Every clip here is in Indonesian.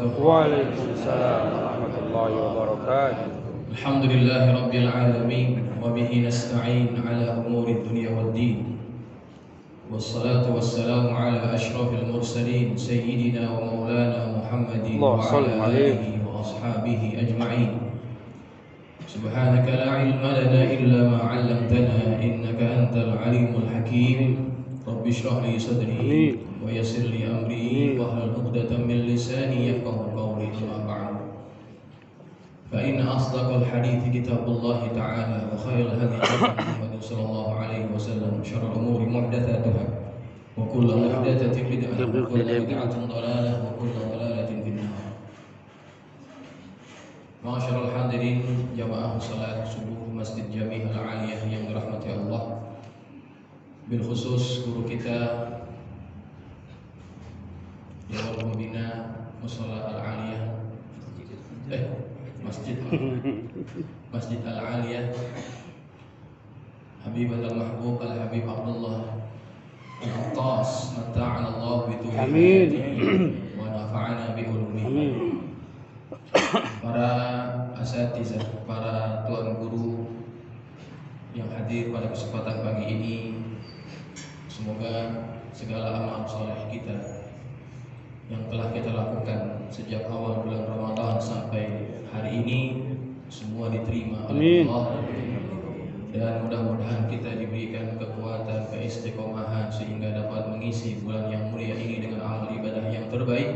وبركاته. وعليكم السلام ورحمة الله وبركاته. الحمد لله رب العالمين وبه نستعين على أمور الدنيا والدين والصلاة والسلام على أشرف المرسلين سيدنا ومولانا محمد الله صل وعلى عليه. آله وأصحابه أجمعين. سبحانك لا علم لنا إلا ما علمتنا إنك أنت العليم الحكيم. رب اشرح لي صدري آمين. ويسر لي أمري آمين. واحلل عقدة من لساني يفقهوا قولي. أما بعد فإن أصدق الحديث كتاب الله تعالى وخير الهدي محمد صلى الله عليه وسلم وشر الأمور محدثاتها وكل محدثة بدعة وكل بدعة ضلالة وكل ضلالة في النار. Ma'asyiral hadirin jamaah salat subuh Masjid Jami Al-Aliyah yang dirahmati Allah, bil khusus guru kita Dewan Pembina Mushola Al-Aliyah Masjid Al-Aliyah Habibatul Mahbub Al-Habib Abdullah Al-Attas mata'ana Allah bituhi wa nafa'ana bi ulumihi. Para asatizah, para tuan guru yang hadir pada kesempatan pagi ini, semoga segala amal soleh kita yang telah kita lakukan sejak awal bulan Ramadan sampai hari ini semua diterima oleh Allah, dan mudah-mudahan kita diberikan kekuatan, keistiqomahan sehingga dapat mengisi bulan yang mulia ini dengan amal ibadah yang terbaik,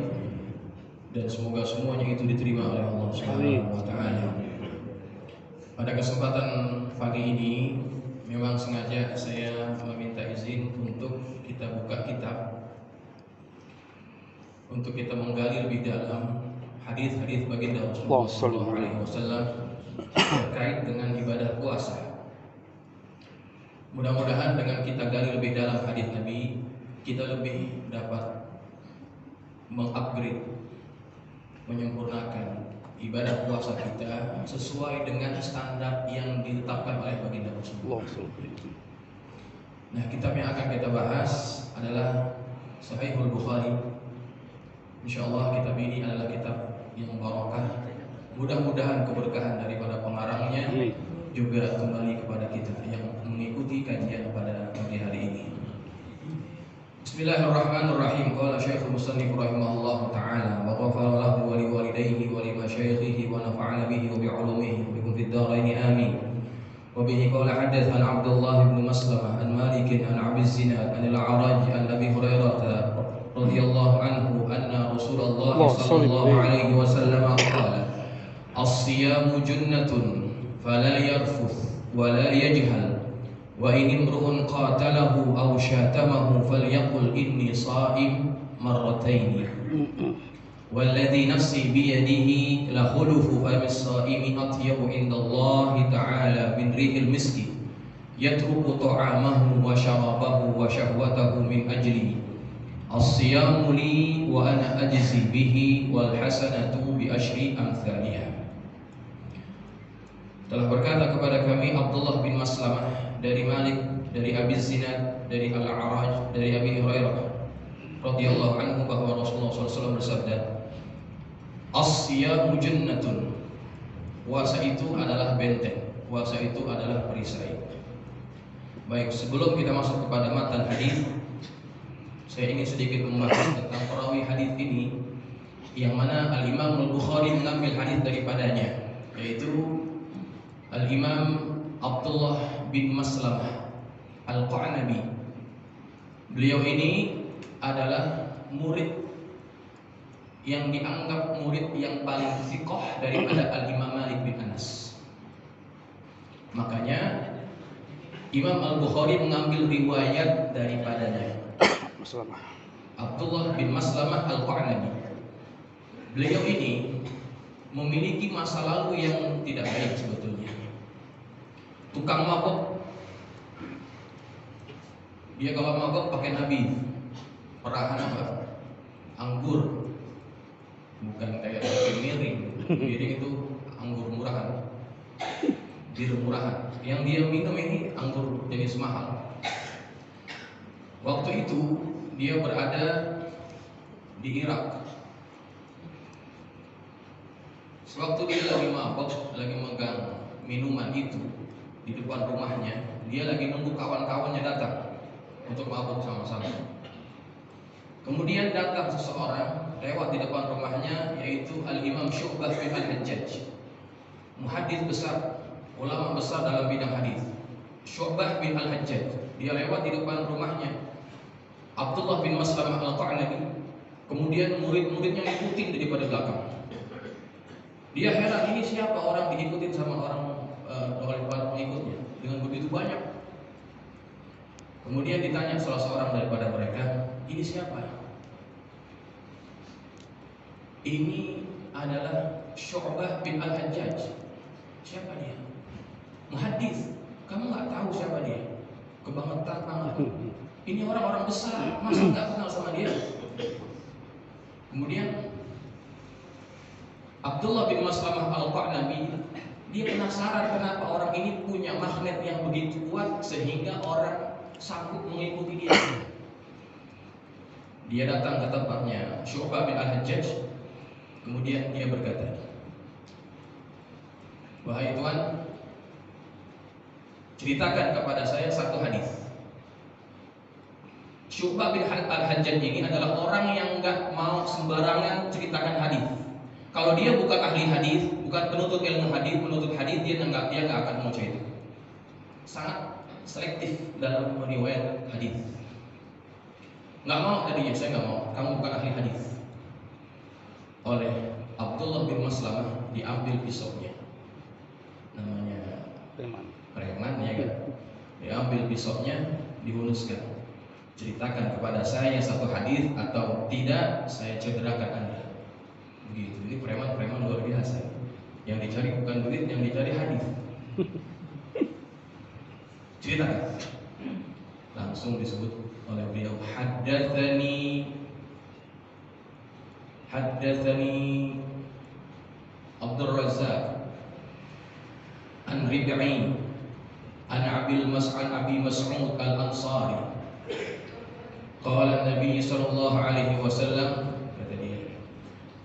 dan semoga semuanya itu diterima oleh Allah Subhanahu wa taala. Pada kesempatan pagi ini memang sengaja saya meminta izin untuk kita buka kitab, untuk kita menggali lebih dalam hadis-hadis baginda Rasulullah SAW terkait dengan ibadah puasa. Mudah-mudahan dengan kita gali lebih dalam hadis Nabi, kita lebih dapat mengupgrade, menyempurnakan ibadah puasa kita sesuai dengan standar yang ditetapkan oleh baginda Rasulullah. Nah, kitab yang akan kita bahas adalah Sahihul Bukhari. Insyaallah kitab ini adalah kitab yang barakah. Mudah-mudahan keberkahan daripada pengarangnya juga kembali kepada kita yang mengikuti kajian pada pagi hari ini. Bismillahirrahmanirrahim. Qala Syekhul Musannif rahimahullahu taala wa ghafara lahu wa liwalidayhi wa limasyayikhihi wa nafa'ana bihi wa bi'ulumihi wa bikum fid dharain amin. Wa bihi qala hadatsana Abdullah bin Maslamah an Malik an Abi Zinad an al-A'raj an Abi Hurairah radhiyallahu anhu anna Rasulullah sallallahu alaihi wasallam qala as-siyamu junnatun fala yarfuth wa la yajhal wa in imru'un qatalahu aw syatamahu falyaqul inni sha'im marratayn walladhi nafsi biyadihi la khulufu famis sha'imi atyabu indallahi ta'ala min rihil miski yatruku ta'amahu wa syarabahu wa syahwatahu min ajli as-siyamu li wa ana ajzi bihi wal hasanatu bi asyri amthaliha. Telah berkata kepada kami Abdullah bin Maslamah dari Malik, dari Abi Zinad, dari Al-A'raj, dari Abi Hurairah radhiyallahu anhu bahwa Rasulullah SAW bersabda, as-siyamu jannatun, puasa itu adalah benteng, puasa itu adalah perisai. Baik, sebelum kita masuk kepada matan hadis, saya ingin sedikit membahas tentang perawi hadis ini, yang mana Al-Imam Al-Bukhari mengambil hadis daripadanya, yaitu Al-Imam Abdullah bin Maslamah Al-Qa'nabi. Beliau ini adalah murid yang dianggap murid yang paling thiqah daripada Al-Imam Malik bin Anas. Makanya Imam Al-Bukhari mengambil riwayat daripadanya. Abdullah bin Maslamah Al-Qa'nabi. Beliau ini memiliki masa lalu yang tidak baik sebetulnya. Tukang mabok. Dia kalau mabok pakai nabi. Perahan apa? Anggur. Bukan kayak miring. Miring itu anggur murahan. Bir murahan. Yang dia minum ini anggur jenis mahal. Waktu itu dia berada di Irak. Sewaktu dia lagi mabok, lagi megang minuman itu di depan rumahnya, dia lagi nunggu kawan-kawannya datang untuk mabuk sama-sama. Kemudian datang seseorang lewat di depan rumahnya, yaitu Al-Imam Syu'bah bin Al-Hajjaj, muhadits besar, ulama besar dalam bidang hadis. Syu'bah bin Al-Hajjaj, dia lewat di depan rumahnya Abdullah bin Maslamah Al-Qa'nabi. Kemudian murid-muridnya ngikutin daripada belakang. Dia heran, ini siapa orang diikutin sama oleh para pengikutnya dengan begitu banyak. Kemudian ditanya salah seorang daripada mereka, ini siapa? Ini adalah Syu'bah bin Al-Hajjaj. Siapa dia? Muhadis. Kamu nggak tahu siapa dia? Kebangetan banget. Ini orang-orang besar, masa nggak kenal sama dia? Kemudian Abdullah bin Maslamah Al-Qa'nabi, dia penasaran kenapa orang ini punya magnet yang begitu kuat sehingga orang sanggup mengikuti dia. Dia datang ke tempatnya Syu'bah bin Al-Hajjaj. Kemudian dia berkata, wahai Tuhan, ceritakan kepada saya satu hadis. Syu'bah bin Al-Hajjaj ini adalah orang yang enggak mau sembarangan ceritakan hadis. Kalau dia bukan ahli hadis, bukan penuntut ilmu hadis, penuntut hadis, dia enggak akan mau cerita. Sangat selektif dalam meriwayat hadis. Enggak mau tadinya, saya enggak mau. Kamu bukan ahli hadis. Oleh Abdullah bin Maslamah diambil pisaunya. Namanya preman ya kan. Diambil pisaunya, dihunuskan. Ceritakan kepada saya satu hadis atau tidak, saya cederakan Anda. Begitu. Ini preman-preman luar biasa. Yang dicari bukan duit, yang dicari hadis. Ceritakan. Langsung disebut oleh beliau, haddatsani Abdul Razzaq an Rib'i an Abi Mas'ud Al-Ansari. Qala Nabi sallallahu alaihi wasallam, kata dia,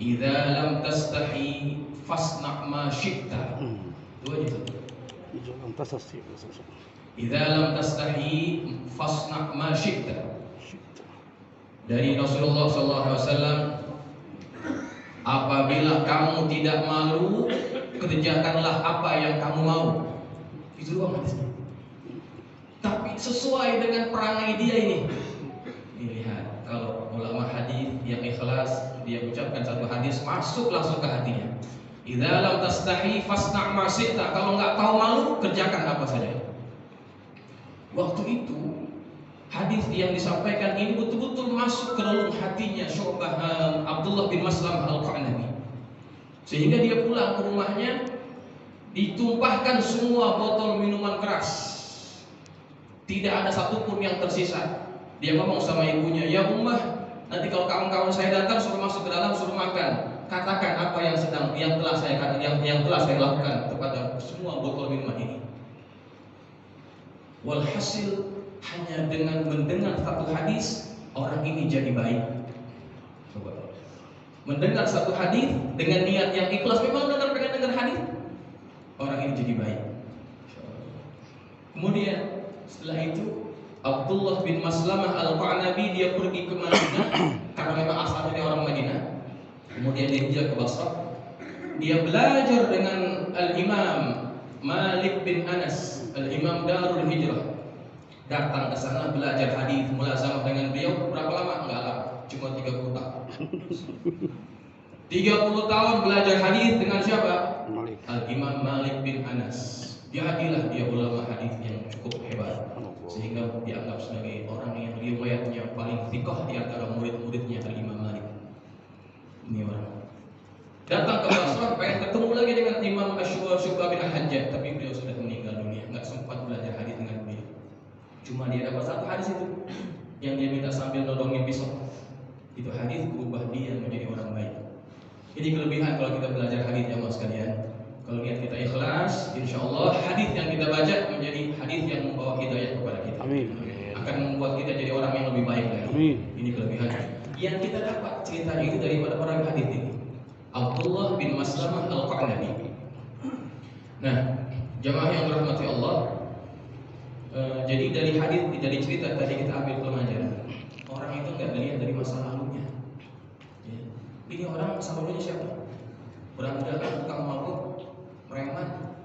"Idza lam tastahi fasna' ma syi'ta." Itu aja. Idza lam tastahi fasna' ma syi'ta. Dari Rasulullah sallallahu alaihi wasallam, apabila kamu tidak malu, kerjakanlah apa yang kamu mau. Itu doang hadisnya. Tapi sesuai dengan perangai dia ini. Lihat, kalau ulama hadis yang ikhlas, dia ucapkan satu hadis masuk langsung ke hatinya. Idza lam tastahi fasna' ma syi'ta. Kalau enggak tahu malu, kerjakan apa saja. Waktu itu hadis yang disampaikan ini betul-betul masuk ke dalam hatinya Syu'bah Abdullah bin Maslamah Al-Qa'nabi. Sehingga dia pulang ke rumahnya, ditumpahkan semua botol minuman keras. Tidak ada satupun yang tersisa. Dia ngomong sama ibunya, "Ya Ummah, nanti kalau kawan-kawan saya datang suruh masuk ke dalam, suruh makan. Katakan apa yang telah saya lakukan kepada semua botol minuman ini." Walhasil, hanya dengan mendengar satu hadis, orang ini jadi baik. Coba. Mendengar satu hadis dengan niat yang ikhlas, memang pengen dengar hadis, orang ini jadi baik. Kemudian setelah itu Abdullah bin Maslamah Al-Qa'nabi dia pergi ke Madinah karena memang asalnya dia orang Madinah. Kemudian dia hijrah ke Basrah. Dia belajar dengan Al-Imam Malik bin Anas, Al-Imam Darul Hijrah. Datang ke sana belajar hadis, mulazamah dengan beliau. Berapa lama? Enggak lama, cuma 30 tahun. 30 tahun belajar hadis dengan siapa? Al-Imam Malik bin Anas. Jadilah dia ulama hadis yang cukup hebat, sehingga dianggap sebagai orang yang riwayatnya paling thiqah di antara murid-muridnya Al-Imam Malik. Ini orang datang ke Basrah pengen ketemu lagi dengan Imam Syu'bah bin Al-Hajjaj, tapi beliau sudah meninggal dunia, nggak sempat belajar hadis dengan beliau. Cuma dia dapat satu hadis itu yang dia minta sambil nodongin pisau. Itu hadis berubah dia menjadi orang baik. Ini kelebihan kalau kita belajar hadis ya mas sekalian. Kalau niat kita ikhlas, insya Allah hadis yang kita baca menjadi hadis yang membawa hidayah kepada kita. Amin. Akan membuat kita jadi orang yang lebih baik lagi. Amin. Ini kelebihan yang kita dapat ceritanya itu daripada orang hadis ini. Abdullah bin Maslamah Al-Qa'nabi. Nah, jamaah yang dirahmati Allah, jadi dari cerita tadi kita ambil pelajaran. Orang itu nggak dilihat dari masa lalunya. Ya. Ini orang masa lalunya siapa? Berandalan, tukang mabuk, preman.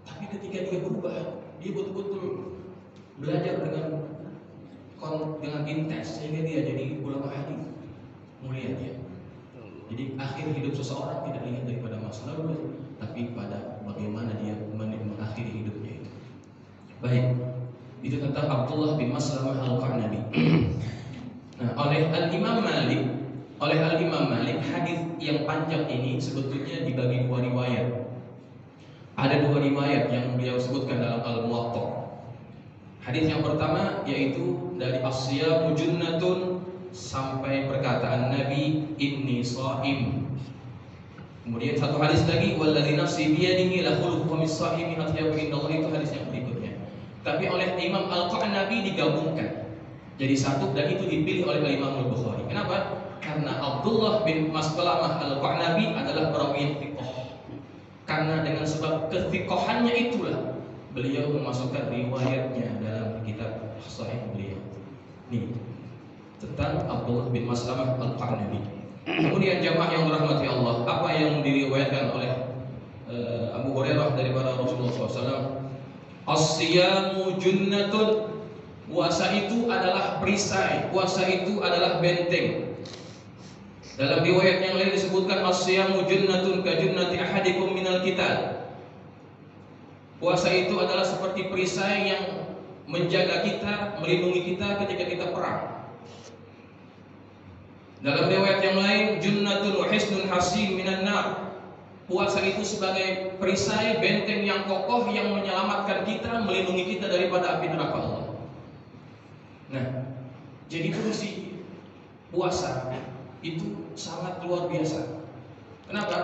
Tapi ketika dia berubah, dia betul-betul belajar dengan intens sehingga dia jadi ulama hadis mulia dia. Jadi akhir hidup seseorang tidak dilihat daripada masa lalu, tapi pada bagaimana dia mengakhiri hidupnya itu. Baik, itu tentang Abdullah bin Maslamah Al-Qa'nabi. Nah, oleh Al-Imam Malik hadis yang panjang ini sebetulnya dibagi dua riwayat. Ada dua riwayat yang beliau sebutkan dalam Al-Muwatta. Hadis yang pertama yaitu dari As-Siyamu Junnatun sampai perkataan Nabi inni shaim. Kemudian satu hadis lagi wallazi nafsi biyadihi la khuluqu mis-shaimi atyabu indallah, itu hadis yang berikutnya. Tapi oleh Imam Al-Qa'nabi digabungkan jadi satu dan itu dipilih oleh Imam Al-Bukhari. Kenapa? Karena Abdullah bin Maslamah Al-Qa'nabi adalah perawi yang thiqah. Karena dengan sebab kethiqahannya itulah beliau memasukkan riwayatnya dalam kitab Sahih beliau. Nih, tentang Abdullah bin Maslamah Al-Qa'nabi. Kemudian jamaah yang dirahmati Allah, apa yang diriwayatkan oleh Abu Hurairah daripada Rasulullah SAW? As-siyamu junnatun, puasa itu adalah perisai, puasa itu adalah benteng. Dalam riwayat yang lain disebutkan as-siyamu junnatun ka junnati ahadikum minal qital. Puasa itu adalah seperti perisai yang menjaga kita, melindungi kita ketika kita perang. Dalam riwayat yang lain, junnatun wa hisnun hasin minan nar. Puasa itu sebagai perisai, benteng yang kokoh yang menyelamatkan kita, melindungi kita daripada api neraka Allah. Nah, jadi fungsi puasa itu sangat luar biasa. Kenapa?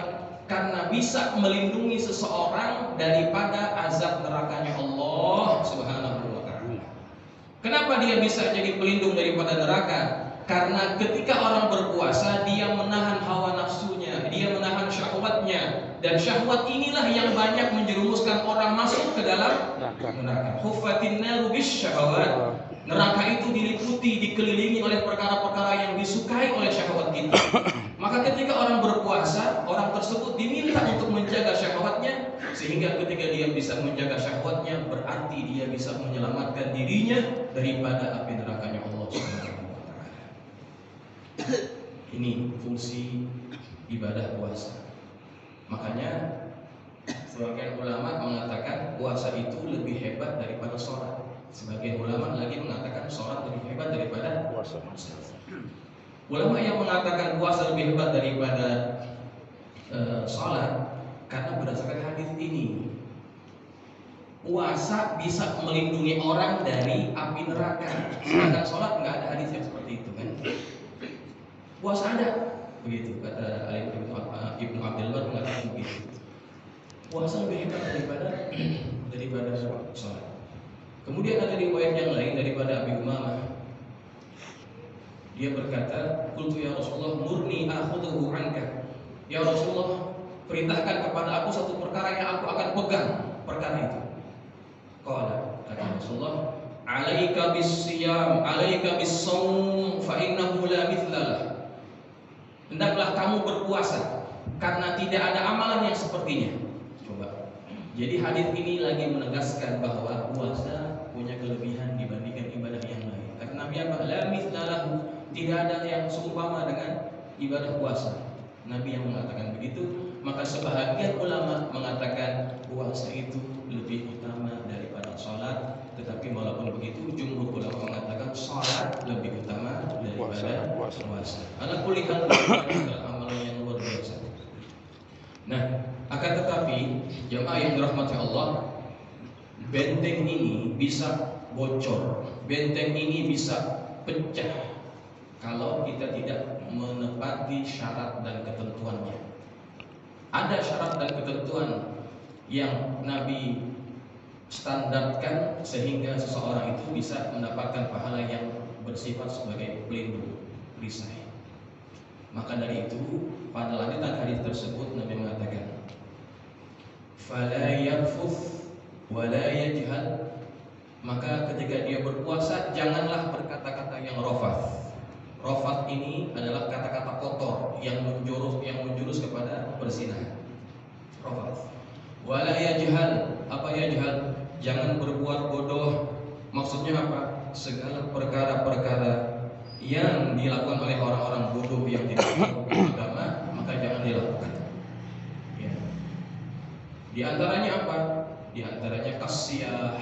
Karena bisa melindungi seseorang daripada azab nerakanya Allah Subhanahu wa ta'ala. Kenapa dia bisa jadi pelindung daripada neraka? Karena ketika orang berpuasa, dia menahan hawa nafsunya, dia menahan syahwatnya, dan syahwat inilah yang banyak menjerumuskan orang masuk ke dalam neraka. Huffatin naru bisyahawat. Neraka itu diliputi, dikelilingi oleh perkara-perkara yang disukai oleh syahwat kita. Maka ketika orang berpuasa, orang tersebut diminta untuk menjaga syahwatnya, sehingga ketika dia bisa menjaga syahwatnya, berarti dia bisa menyelamatkan dirinya daripada api nerakanya Allah Subhanahu wa ta'ala. Ini fungsi ibadah puasa. Makanya sebagian ulama mengatakan puasa itu lebih hebat daripada sholat. Sebagian ulama lagi mengatakan sholat lebih hebat daripada puasa. Ulama yang mengatakan puasa lebih hebat daripada sholat karena berdasarkan hadis ini, puasa bisa melindungi orang dari api neraka. Sedangkan sholat nggak ada hadis yang seperti itu kan? Puasa ada, begitu kata Ibnu Abdul Bar mengatakan begitu. Puasa lebih hebat daripada sholat. Kemudian ada riwayat yang lain daripada Abi Umamah. Dia berkata, "Qultu ya Rasulullah, murni akhudhu anka." Ya Rasulullah, perintahkan kepada aku satu perkara yang aku akan pegang perkara itu. Qala, kata Rasulullah, "Alaika bis-siyam, alaika bis-shaum, fa innahu la mithlalah." Hendaklah kamu berpuasa karena tidak ada amalan yang sepertinya. Coba. Jadi hadis ini lagi menegaskan bahwa puasa punya kelebihan dibandingkan ibadah yang lain. Karena Nabi apa? La mithlalahu, tidak ada yang seumpama dengan ibadah puasa. Nabi yang mengatakan begitu, maka sebahagian ulama mengatakan puasa itu lebih utama daripada sholat. Tetapi walaupun begitu, jumhur ulama mengatakan sholat lebih utama daripada puasa. Ala kulli hal adalah amalan yang luar biasa. Nah, akan tetapi jemaah yang dirahmati Allah, benteng ini bisa bocor, benteng ini bisa pecah kalau kita tidak menepati syarat dan ketentuannya. Ada syarat dan ketentuan yang Nabi standarkan sehingga seseorang itu bisa mendapatkan pahala yang bersifat sebagai pelindung perisai. Maka dari itu pada lanjutan hadis tersebut Nabi mengatakan, "Fala yarfuth wa la yajhal." Maka ketika dia berpuasa janganlah berkata-kata yang rafath. Rafath ini adalah kata-kata kotor yang menjurus kepada perzinahan. Rafath. Wa la yajhal. Apa yajhal? Jangan berbuat bodoh. Maksudnya apa? Segala perkara-perkara yang dilakukan oleh orang-orang bodoh yang tidak mengerti agama, maka jangan dilakukan. Ya. Di antaranya apa? Di antaranya qasyah,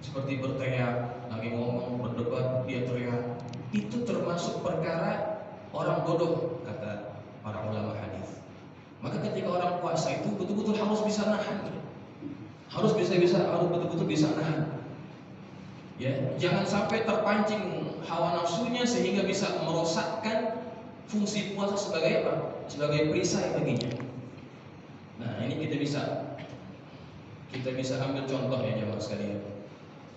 seperti berteriak, lagi ngomong, berdebat, dia teriak. Itu termasuk perkara orang bodoh, kata para ulama hadis. Maka ketika orang puasa itu betul-betul harus bisa nahan. Harus betul-betul bisa nahan. Ya, jangan sampai terpancing hawa nafsunya sehingga bisa merosakkan fungsi puasa sebagai apa? Sebagai perisai baginya. Nah, ini kita bisa ambil contoh ya jemaah sekalian.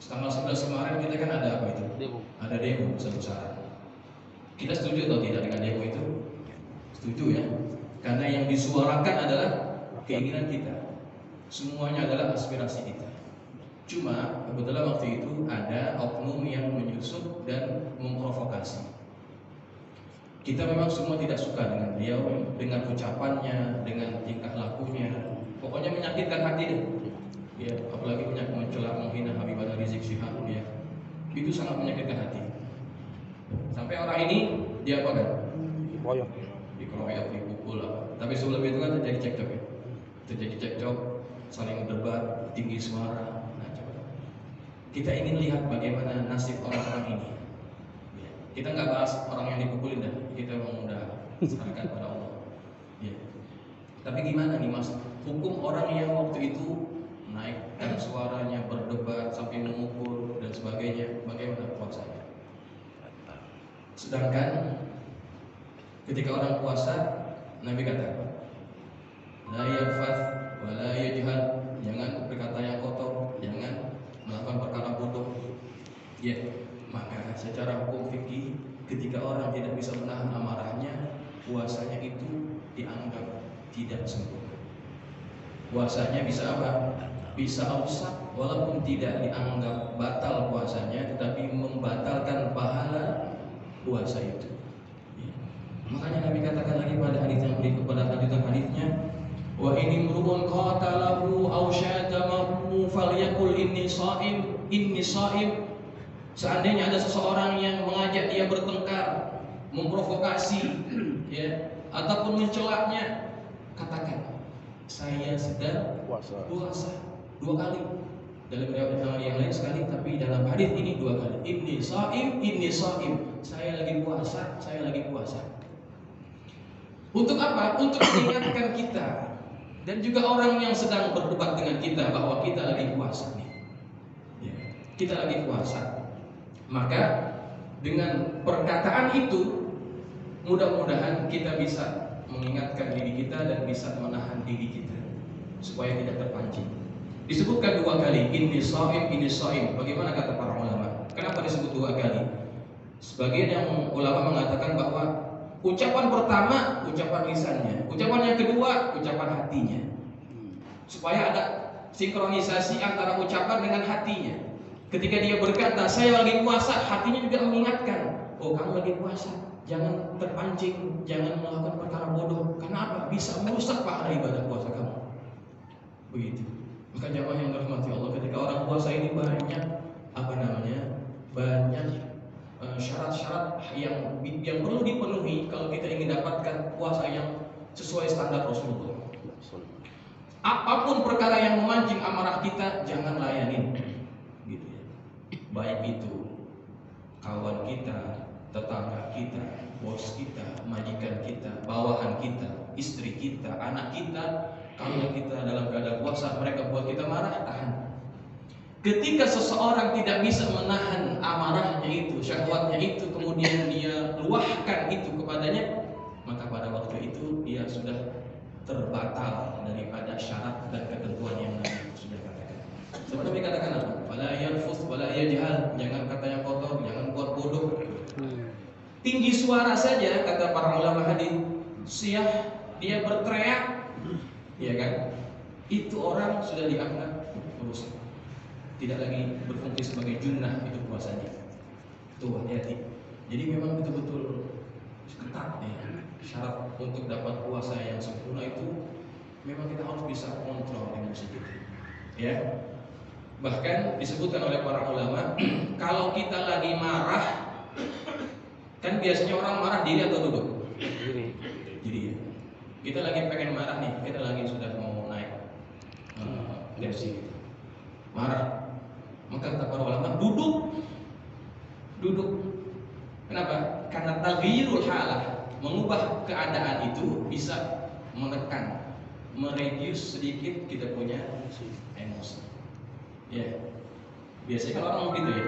Tanggal 11 kemarin kita kan ada apa itu? Demo. Ada demo besar-besaran. Kita setuju atau tidak dengan demo itu? Setuju ya. Karena yang disuarakan adalah keinginan kita. Semuanya adalah aspirasi kita. Cuma kebetulan waktu itu ada oknum yang menyusup dan memprovokasi. Kita memang semua tidak suka dengan beliau, dengan ucapannya, dengan tingkah lakunya. Pokoknya menyakitkan hati deh. Ya, apalagi mencela menghina Habibana Rizik Syihab ya. Itu sangat menyakitkan hati. Sampai orang ini dia apa kan? Dikeroyok, dipukul apa. Tapi sebelum itu kan terjadi cekcok ya. Terjadi cekcok, saling berdebat, tinggi suara. Kita ingin lihat bagaimana nasib orang-orang ini. Ya. Kita nggak bahas orang yang dipukulin dah. Kita mau udah serahkan pada Allah. Ya. Tapi gimana nih mas? Hukum orang yang waktu itu naikkan suaranya, berdebat sampai memukul dan sebagainya, bagaimana puasanya? Sedangkan ketika orang puasa, Nabi kata, la yarfath wa la yajhal. Jangan berkata yang kotor, jangan melakukan perkara bodoh. Ya, maka secara hukum fikih ketika orang tidak bisa menahan amarahnya, puasanya itu dianggap tidak sempurna. Puasanya bisa apa? Bisa rusak, walaupun tidak dianggap batal puasanya, tetapi membatalkan pahala puasa itu. Ya. Makanya Nabi katakan lagi pada hadis yang berikut, pada lanjutan hadisnya, wa ini murun qatalahu aw syatamahu falyaqul inni shaim. Seandainya ada seseorang yang mengajak dia bertengkar, memprovokasi ya, ataupun mencelaknya, katakan saya sedang puasa. 2 kali. Dalam riwayat yang lain sekali, tapi dalam hadis ini 2 kali. Inni shaim. Saya lagi puasa. Untuk apa? Untuk mengingatkan kita dan juga orang yang sedang berdebat dengan kita bahwa kita lagi puasa nih. Ya, kita lagi puasa. Maka dengan perkataan itu mudah-mudahan kita bisa mengingatkan diri kita dan bisa menahan diri kita supaya tidak terpancing. Disebutkan 2 kali, inni shaim. Bagaimana kata para ulama? Kenapa disebut 2 kali? Sebagian yang ulama mengatakan bahwa ucapan pertama ucapan lisannya, ucapan yang kedua ucapan hatinya, supaya ada sinkronisasi antara ucapan dengan hatinya. Ketika dia berkata saya lagi puasa, hatinya juga mengingatkan, oh kamu lagi puasa, jangan terpancing, jangan melakukan perkara bodoh. Karena apa? Bisa merusak pahala ibadah puasa kamu. Begitu. Maka jamaah yang dirahmati Allah, ketika orang puasa ini banyak syarat-syarat yang perlu dipenuhi kalau kita ingin dapatkan puasa yang sesuai standar Rasulullah. Apapun perkara yang memancing amarah kita, jangan layanin, gitu ya. Baik itu kawan kita, tetangga kita, bos kita, majikan kita, bawahan kita, istri kita, anak kita. Kalau kita dalam keadaan puasa, mereka buat kita marah, tahan. Ketika seseorang tidak bisa menahan amarahnya itu, syahwatnya itu, kemudian dia luahkan itu kepadanya, maka pada waktu itu dia sudah terbatal daripada syarat dan ketentuan yang Nabi sudah katakan. Seperti Nabi katakan apa? Fala yarfuth wala yajhal. Jangan kata yang kotor, jangan buat bodoh. tinggi suara saja kata para ulama hadis, siah dia berteriak, ya kan? Itu orang sudah dianggap merusak. Tidak lagi berfungsi sebagai junnah itu puasanya. Tuh hati-hati. Jadi memang betul-betul ketat ya. Syarat untuk dapat puasa yang sempurna itu memang kita harus bisa kontrol emosi kita. Ya. Bahkan disebutkan oleh para ulama, kalau kita lagi marah, kan biasanya orang marah diri atau duduk? Diri. Ya. Kita lagi pengen marah nih, kita lagi sudah mau naik tensi gitu. Marah. Maka kata para ulama, duduk. Kenapa? Karena taghyirul halah, mengubah keadaan itu bisa menekan, mereduce sedikit kita punya emosi. Ya. Biasanya kalau orang begitu ya.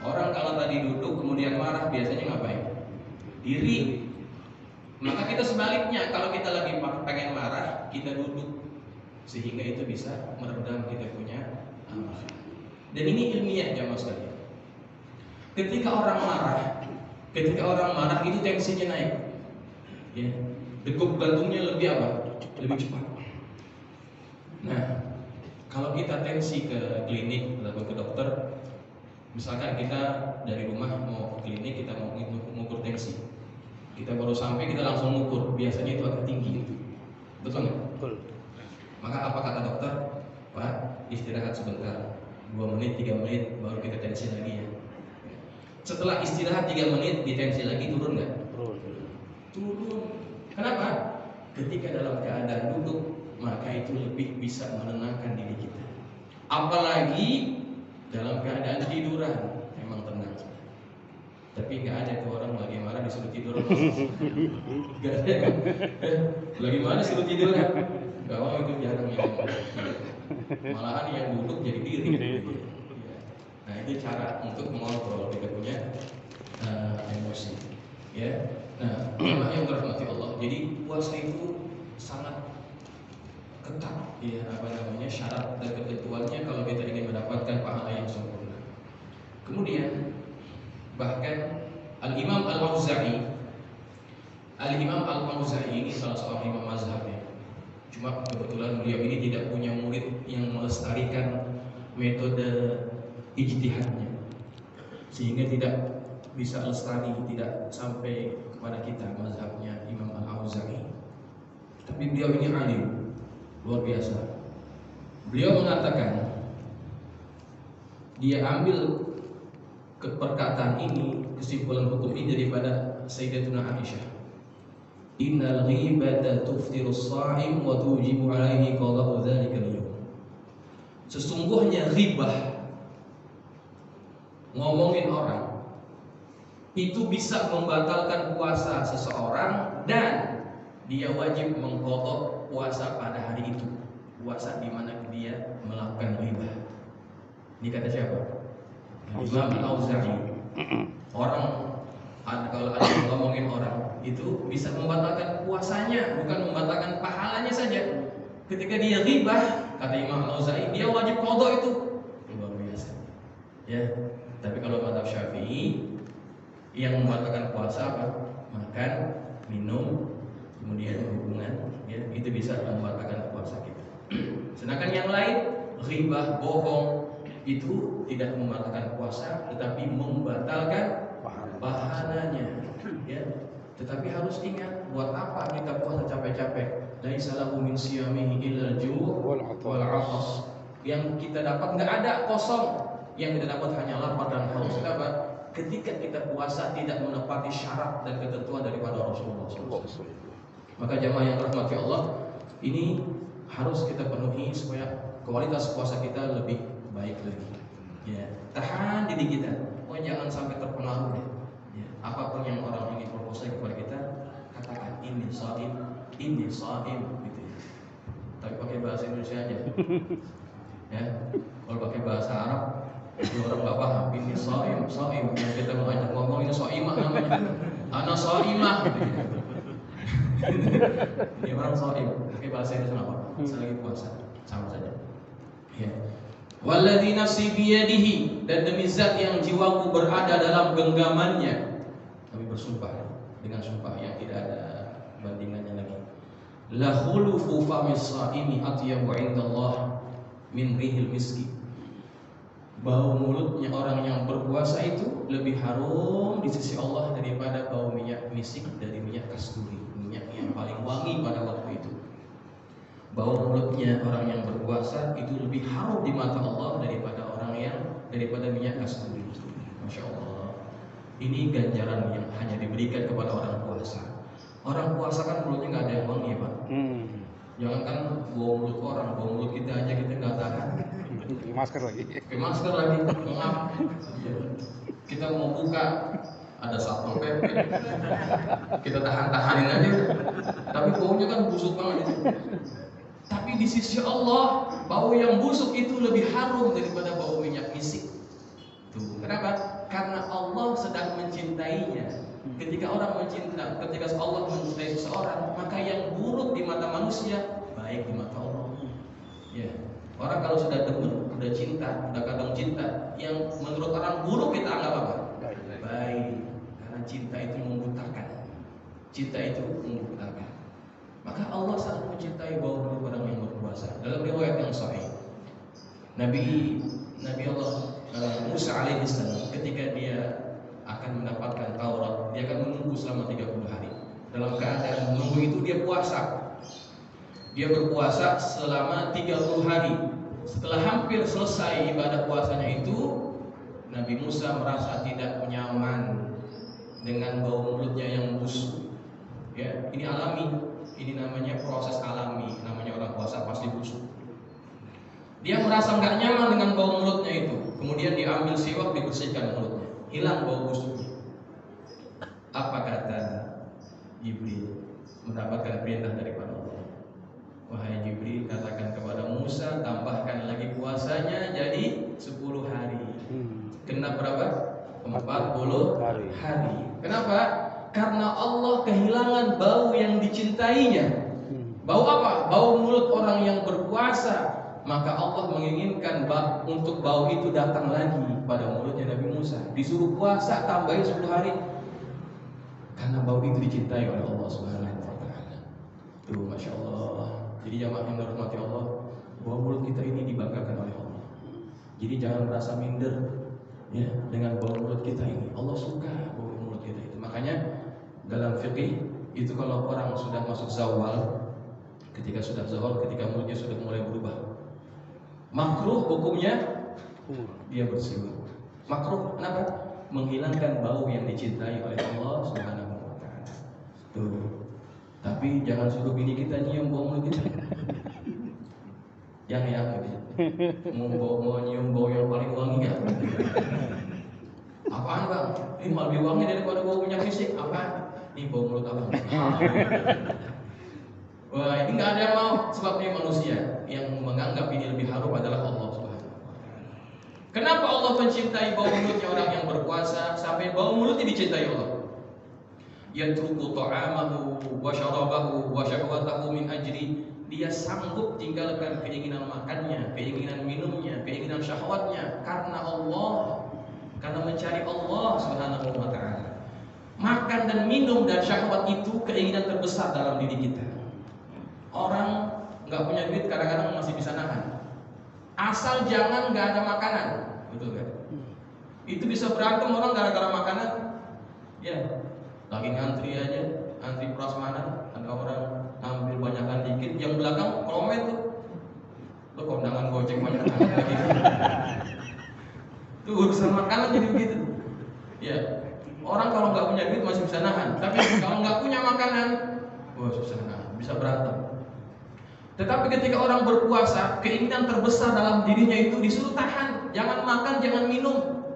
Orang kalau tadi duduk kemudian marah biasanya ngapain? Diri. Maka kita sebaliknya, kalau kita lagi pengen marah, kita duduk sehingga itu bisa meredam kita punya amarah. Dan ini ilmiah jamaah sekalian. Ketika orang marah itu tensinya naik. Ya. Degup jantungnya lebih apa? Lebih cepat. Nah, kalau kita tensi ke klinik atau ke dokter, misalkan kita dari rumah mau ke klinik, kita mau mengukur tensi, kita baru sampai kita langsung mengukur, biasanya itu agak tinggi, betul nggak? Betul. Maka apa kata dokter? Pak, istirahat sebentar, 2 menit, 3 menit, baru kita tensi lagi ya. Setelah istirahat 3 menit, ditensi lagi, turun nggak? Turun. Kenapa? Ketika dalam keadaan duduk, maka itu lebih bisa menenangkan diri kita. Apalagi dalam keadaan tiduran, memang tenang. Tapi nggak ada tuh orang lagi marah disuruh tidur. Nggak ada kan? Lagi marah disuruh tidur kan? Nggak mau, itu jarang yang malahan yang duduk jadi diri. Nah itu cara untuk mengontrol kita punya emosi. Ya. Nah, yang dirahmati Allah. Jadi puasa itu sangat ketat ya, syarat dan ketentuannya kalau kita ingin mendapatkan pahala yang sempurna. Kemudian bahkan Al-Imam Al-Auza'i ini salah seorang imam mazhab ya. Cuma kebetulan beliau ini tidak punya murid yang melestarikan metode ijtihadnya, sehingga tidak bisa lestari, tidak sampai kepada kita mazhabnya Imam Al-Auza'i. Tapi beliau ini alim luar biasa. Beliau mengatakan, dia ambil perkataan ini, kesimpulan hukum ini daripada Sayyidatuna Aisyah. Innal ghibata tuftiru as-sha'im wa tujibu 'alaihi qada'u dzalika al-yawm. Sesungguhnya ghibah, ngomongin orang, itu bisa membatalkan puasa seseorang dan dia wajib mengqadha puasa pada hari itu, puasa di mana dia melakukan ghibah. Ini kata siapa? Imam Al-Auza'i. Orang kalau ada yang ngomongin orang itu bisa membatalkan puasanya, bukan membatalkan pahalanya saja. Ketika dia ghibah, kata Imam Al-Auza'i, dia wajib qadha itu. Luar biasa. Ya. Tapi kalau mazhab Syafi'i, yang membatalkan puasa apa? Makan, minum, kemudian hubungan, ya, itu bisa membatalkan puasa kita. Sedangkan yang lain, ghibah, bohong, itu tidak membatalkan puasa, tetapi membatalkan pahalanya. Ya. Tetapi harus ingat, buat apa kita puasa capek-capek? Laisa lahu min siyamihi illa al-ju' wal 'athas. Yang kita dapat nggak ada, kosong. Yang kita dapat hanya lapar dan haus. Kenapa? Ketika kita puasa tidak menepati syarat dan ketentuan daripada Rasulullah SAW. Maka jamaah yang dirahmati Allah, ini harus kita penuhi supaya kualitas puasa kita lebih baik lagi. Ya, tahan diri kita, jangan sampai terpengaruh deh. Ya, apapun yang orang ingin proposal kepada kita, katakan ini shaim, gitu ya. Tapi pakai bahasa Indonesia aja. Ya, kalau pakai bahasa Arab, orang nggak paham. Ini shaim. Yang kita mau ajak ngomong ini shaimah namanya. Ana shaimah. Ini orang shaim. Pakai bahasa Indonesia apa? Selagi puasa, sama saja. Ya. Walladzi nafsi biyadihi, dan demi zat yang jiwaku berada dalam genggamannya. Nabi bersumpah dengan sumpah yang tidak ada bandingannya lagi. La khulufu famis shaimi atyabu indallah min rihil miski. Bau mulutnya orang yang berpuasa itu lebih harum di sisi Allah daripada bau minyak misik dari minyak kasturi, minyak yang paling wangi pada waktu itu. Bau mulutnya orang yang berpuasa itu lebih harum di mata Allah daripada minyak kasturi. Masya Allah. Ini ganjaran yang hanya diberikan kepada orang puasa. Orang puasa kan mulutnya nggak ada yang wangi ya Pak. Jangankan bau mulut orang, bau mulut kita aja kita nggak tahan. Masker lagi. Masker lagi, maaf. Kita mau buka ada satpol pp, kita tahanin aja. Tapi baunya kan busuk banget itu. Tapi di sisi Allah, bau yang busuk itu lebih harum daripada bau minyak misik. Tuh, kenapa? Karena Allah sedang mencintainya. Ketika Allah mencintai seseorang, maka yang buruk di mata manusia baik di mata Allah. Ya. Orang kalau sudah demen, sudah cinta, sudah kadang cinta, yang menurut orang buruk kita anggap apa? Baik. Karena cinta itu membutakan. Cinta itu membutakan. Maka Allah sangat mencintai bau mulut orang yang berpuasa. Dalam riwayat yang sahih, Nabi Allah Musa alaihissalam ketika dia akan mendapatkan Taurat, dia akan menunggu selama 30 hari. Dalam keadaan menunggu itu dia puasa. Dia berpuasa selama 30 hari. Setelah hampir selesai ibadah puasanya itu, Nabi Musa merasa tidak nyaman dengan bau mulutnya yang busuk. Ya, ini alami. Ini namanya proses alami. Namanya orang puasa pasti busuk. Dia merasa nggak nyaman dengan bau mulutnya itu. Kemudian diambil siwak, dibersihkan mulutnya. Hilang bau busuknya. Apa kata Jibril mendapatkan perintah daripada Allah? Wahai Jibril, katakan kepada Musa, tambahkan lagi puasanya jadi 10 hari. Kena berapa? 40 hari. Kenapa? Karena Allah kehilangan bau yang dicintainya. Bau apa? Bau mulut orang yang berpuasa. Maka Allah menginginkan untuk bau itu datang lagi pada mulutnya Nabi Musa. Disuruh puasa tambahin 10 hari. Karena bau itu dicintai oleh Allah Subhanahu wa taala. Tuh, Masya Allah. Jadi jamaah yang dirahmati Allah, bau mulut kita ini dibanggakan oleh Allah. Jadi jangan merasa minder ya dengan bau mulut kita ini. Allah suka bau mulut kita itu. Makanya dalam fikih itu kalau orang sudah masuk zawal, ketika sudah zawal, ketika mulutnya sudah mulai berubah, makruh hukumnya dia bersiwak. Makruh kenapa? Menghilangkan bau yang dicintai oleh Allah Subhanahu wa taala. Tuh. Tapi jangan suruh bini kita nyium bau mulut kita. Yang ya gitu. Mau nyium bau yang paling wangi enggak? Apaan Bang? Ini lebih wangi daripada bau minyak fisik. Apaan? Ini bau mulut Abang. Wah, ini nggak ada yang mau. Sebab ini manusia yang menganggap ini lebih harum adalah Allah Subhanahu wa taala. Kenapa Allah mencintai bau mulutnya orang yang berpuasa sampai bau mulutnya dicintai Allah? Yatruku ta'amahu wa syarabahu wa syahwatahu min ajri. Dia sanggup tinggalkan keinginan makannya, keinginan minumnya, keinginan syahwatnya karena Allah, karena mencari Allah Subhanahu wa taala. Makan dan minum dan syahwat itu keinginan terbesar dalam diri kita. Orang nggak punya duit kadang-kadang masih bisa nahan. Asal jangan nggak ada makanan, betul kan? Itu bisa berantem orang gara-gara makanan. Ya, lagi ngantri aja, antri prasmanan, ada orang ambil banyakan dikit, yang belakang komen tuh, lo kondangan gojek banyak lagi. Tuh urusan makanan jadi begitu. Ya, orang kalau nggak punya duit masih bisa nahan, tapi kalau nggak punya makanan, wah susah nahan, bisa berantem. Tetapi ketika orang berpuasa, keinginan terbesar dalam dirinya itu disuruh tahan, jangan makan, jangan minum.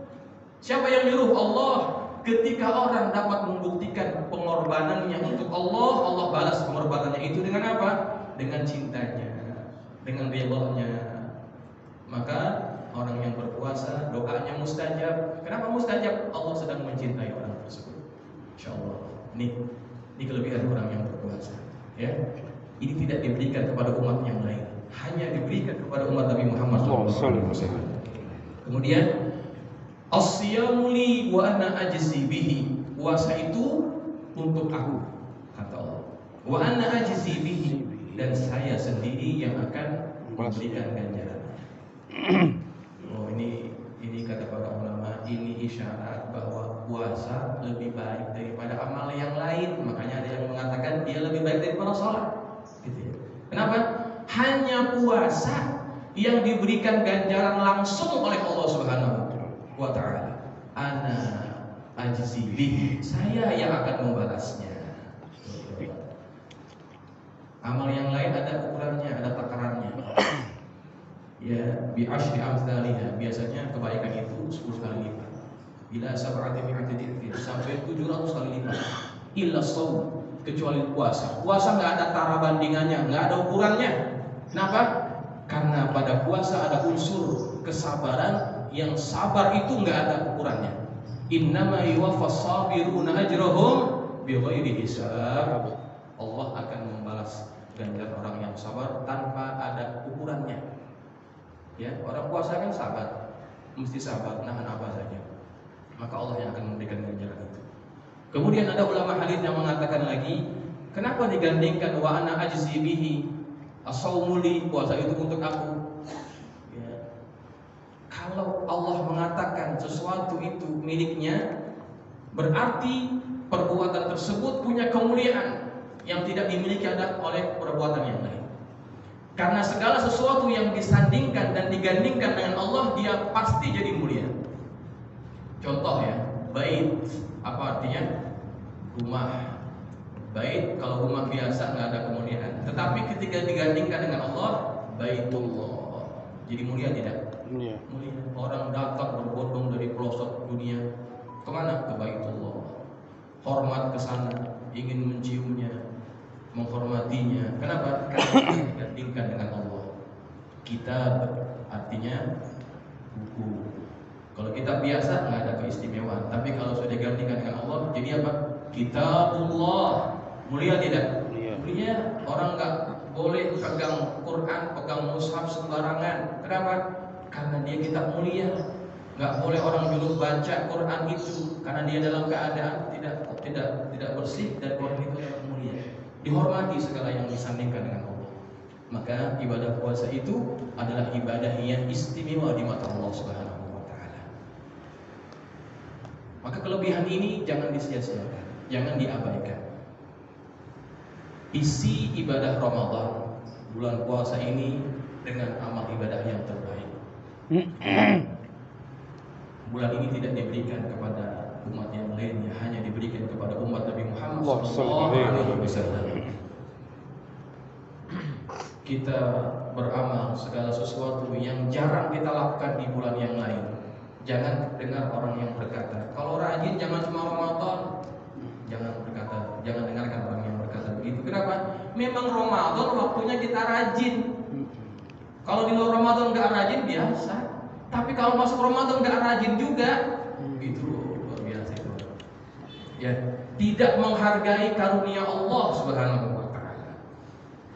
Siapa yang nyuruh? Allah. Ketika orang dapat membuktikan pengorbanannya untuk Allah, Allah balas pengorbanannya itu dengan apa? Dengan cintanya, dengan ridhonya. Maka orang yang berpuasa doanya mustajab. Kenapa mustajab? Allah sedang mencintai orang tersebut. Insyaallah. Ini kelebihan orang yang berpuasa. Ya. Ini tidak diberikan kepada umat yang lain, hanya diberikan kepada umat Nabi Muhammad SAW. Kemudian as-siyamu li wa ana ajzi bihi. puasa itu untuk aku, kata Allah. Wa ana ajzi bihi, dan saya sendiri yang akan memberikan ganjaran. Oh, ini kata para ulama, ini isyarat bahwa puasa lebih baik daripada amal yang lain. Makanya ada yang mengatakan dia lebih baik daripada sholat, gitu ya. Kenapa? Hanya puasa yang diberikan ganjaran langsung oleh Allah Subhanahu wa Ta'ala. Ana ajzi bihi, saya yang akan membalasnya. Amal yang lain ada ukurannya, ada takarannya. Ya, bi asyri amsalihha, biasanya kebaikan itu 10 kali lipat. Bila sab'ati mi'ati dhifin, sampai 700 kali lipat. Illa shaum, kecuali puasa. Puasa enggak ada tara bandingannya, enggak ada ukurannya. Kenapa? Karena pada puasa ada unsur kesabaran, yang sabar itu enggak ada ukurannya. Innama yuwaffas sabiruna ajrahum bighairi hisab. Allah akan membalas ganjaran orang yang sabar tanpa ada ukurannya. Ya, orang puasa kan sabar, mesti sabar, nahan apa saja. Maka Allah yang akan memberikan ganjaran itu. Kemudian ada ulama hadis yang mengatakan lagi, kenapa digandingkan wa ana ajzi bihi, as-shaumuli, puasa itu untuk aku. Ya. Kalau Allah mengatakan sesuatu itu miliknya, berarti perbuatan tersebut punya kemuliaan yang tidak dimiliki oleh perbuatan yang lain. Karena segala sesuatu yang disandingkan dan digandingkan dengan Allah, dia pasti jadi mulia. Contoh ya, bait, apa artinya? Rumah. Bait, kalau rumah biasa nggak ada kemuliaan. Tetapi ketika digandingkan dengan Allah, baitullah, jadi mulia tidak? Mulia. Orang datang berbondong dari pelosok dunia, kemana? Ke baitullah. Hormat ke sana, ingin menciumnya, menghormatinya. Kenapa? Karena digandingkan dengan Allah. Kitab artinya buku. Kalau kitab biasa nggak ada keistimewaan, tapi kalau sudah digandingkan dengan Allah, jadi apa? Kitabullah. Mulia tidak? Mulia. Orang nggak boleh pegang Quran, pegang mushaf sembarangan. Kenapa? Karena dia kitab mulia. Nggak boleh orang dulu baca Quran itu karena dia dalam keadaan tidak bersih, dan Quran itu adalah mulia. Dihormati segala yang disandingkan dengan Allah. Maka ibadah puasa itu adalah ibadah yang istimewa di mata Allah Subhanahu wa Ta'ala. Maka kelebihan ini jangan disia-siakan, jangan diabaikan. Isi ibadah Ramadan, bulan puasa ini, dengan amal ibadah yang terbaik. Bulan ini tidak diberikan kepada umat yang lainnya, hanya diberikan kepada umat Nabi Muhammad SAW. Kita beramal segala sesuatu yang jarang kita lakukan di bulan yang lain. Jangan dengar orang yang berkata, kalau rajin jangan cuma Ramadan. Jangan dengarkan orang yang berkata begitu. Kenapa? Memang Ramadan waktunya kita rajin. Kalau di luar Ramadan nggak rajin biasa. Tapi kalau masuk Ramadan nggak rajin juga, itu luar biasa itu. Ya, tidak menghargai karunia Allah Subhanahu wa Ta'ala.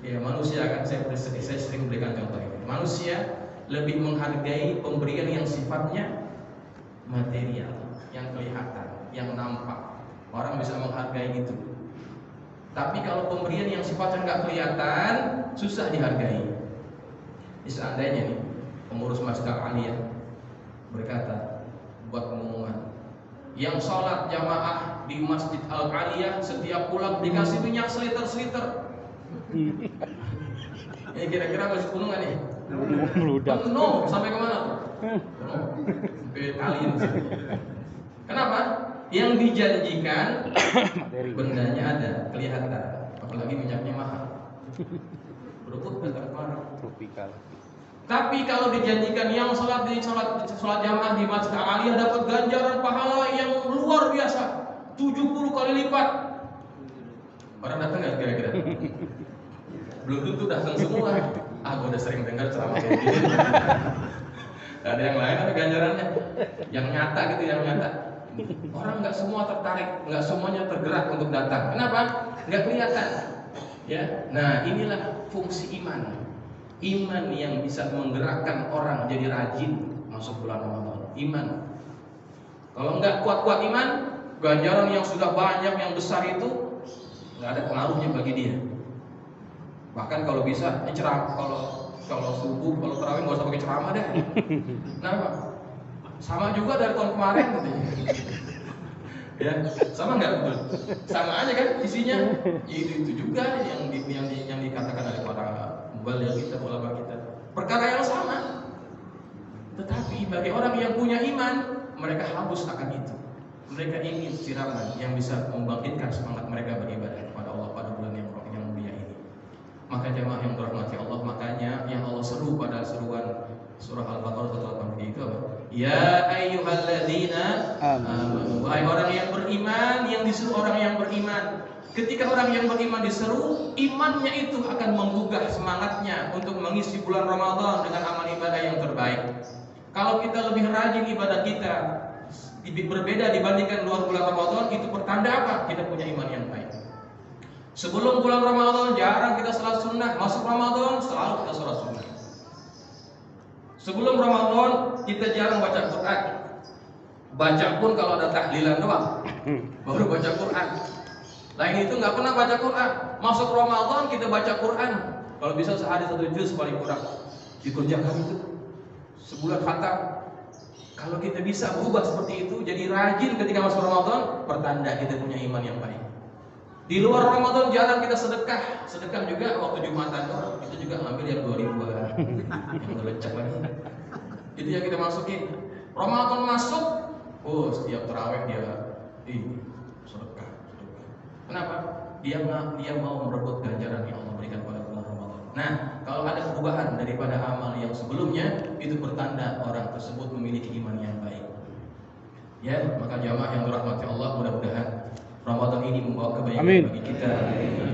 Ya, manusia kan, saya sering berikan contoh ini. Manusia lebih menghargai pemberian yang sifatnya material, yang kelihatan, yang nampak. Orang bisa menghargai itu. Tapi kalau pemberian yang sifatnya nggak kelihatan, susah dihargai. Seandainya nih, pengurus Masjid Al-Aliyah berkata, buat pengumuman, yang sholat jamaah di Masjid Al-Aliyah setiap pulang dikasih minyak seliter-seliter. Ini kira-kira masih penuh nggak nih? Penuh sampai kemana tuh? Penuh sampai kali ini. Kenapa? Yang dijanjikan bendanya ada, kelihatan. Apalagi minyaknya mahal. Berebut datang kemana? Tapi kalau dijanjikan yang sholat jamaah di Masjid Al-Aliyah dapat ganjaran pahala yang luar biasa, 70 kali lipat. Orang datang nggak kira-kira? Belum tentu datang semua. Gue udah sering dengar ceramah kayak gini. Ada yang lain ada ganjarannya, yang nyata gitu, yang nyata. Orang nggak semua tertarik, nggak semuanya tergerak untuk datang. Kenapa? Nggak kelihatan. Ya, nah inilah fungsi iman. Iman yang bisa menggerakkan orang jadi rajin masuk bulan Ramadan. Iman. Kalau nggak kuat-kuat iman, ganjaran yang sudah banyak, yang besar itu nggak ada pengaruhnya bagi dia. Bahkan kalau bisa ceramah, kalau subuh, kalau tarawih nggak usah pakai ceramah deh. Kenapa? Sama juga dari tahun kemarin gitu. Ya, sama nggak? Sama aja kan isinya. Ya, itu juga yang dikatakan oleh para mubaligh kita, ulama kita. Perkara yang sama. Tetapi bagi orang yang punya iman, mereka haus akan itu. Mereka ingin siraman yang bisa membangkitkan semangat mereka beribadah kepada Allah pada bulan yang mulia ini. Maka jemaah yang dirahmati Allah, makanya yang Allah seru pada seruan surah Al-Baqarah 183 itu apa? Ya ayyuhalladzina amanu, wahai orang yang beriman, yang disuruh orang yang beriman. Ketika orang yang beriman diseru, imannya itu akan menggugah semangatnya untuk mengisi bulan Ramadan dengan amal ibadah yang terbaik. Kalau kita lebih rajin ibadah kita, berbeda dibandingkan luar bulan Ramadan, itu pertanda apa? Kita punya iman yang baik. Sebelum bulan Ramadan jarang kita salat sunnah, masuk Ramadan selalu kita salat sunnah. Sebelum Ramadan kita jarang baca Quran. Baca pun kalau ada tahlilan doang, baru baca Quran. Lain itu nggak pernah baca Quran. Masuk Ramadan kita baca Quran. Kalau bisa sehari 1 juz paling kurang. Dikerjakan itu sebulan khatam. Kalau kita bisa berubah seperti itu, jadi rajin ketika masuk Ramadan, pertanda kita punya iman yang baik. Di luar Ramadan jarang kita sedekah. Sedekah juga waktu Jumatan doang. Itu juga ngambil yang 2000-an. Yang ngelecek lagi. Itu yang kita masukin. Ramadan masuk, oh setiap tarawih dia sedekah. Kenapa? Dia mau merebut ganjaran yang Allah berikan pada bulan Ramadan. Nah, kalau ada perubahan daripada amal yang sebelumnya, itu pertanda orang tersebut memiliki iman yang baik. Ya, maka jamaah yang dirahmati Allah, mudah-mudahan Ramadan ini membawa kebaikan bagi kita,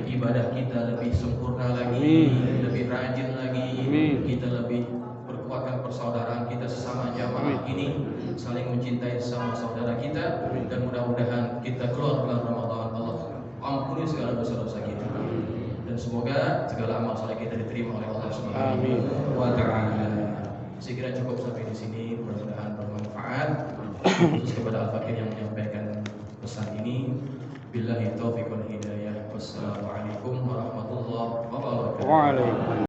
ibadah kita lebih sempurna lagi, lebih rajin lagi, kita lebih perkuatkan persaudaraan kita sesama jamaah ini, saling mencintai sesama saudara kita, dan mudah-mudahan kita keluar bulan Ramadan Allah ampuni segala dosa-dosa kita, dan semoga segala amal saleh kita diterima oleh Allah Subhanahu wa taala. Saya kira cukup sampai di sini, mudah-mudahan bermanfaat. Khusus kepada Al-Fakir yang menyampaikan pesan ini. Billahi taufiq wal hidayah. Wassalamualaikum warahmatullahi wabarakatuh.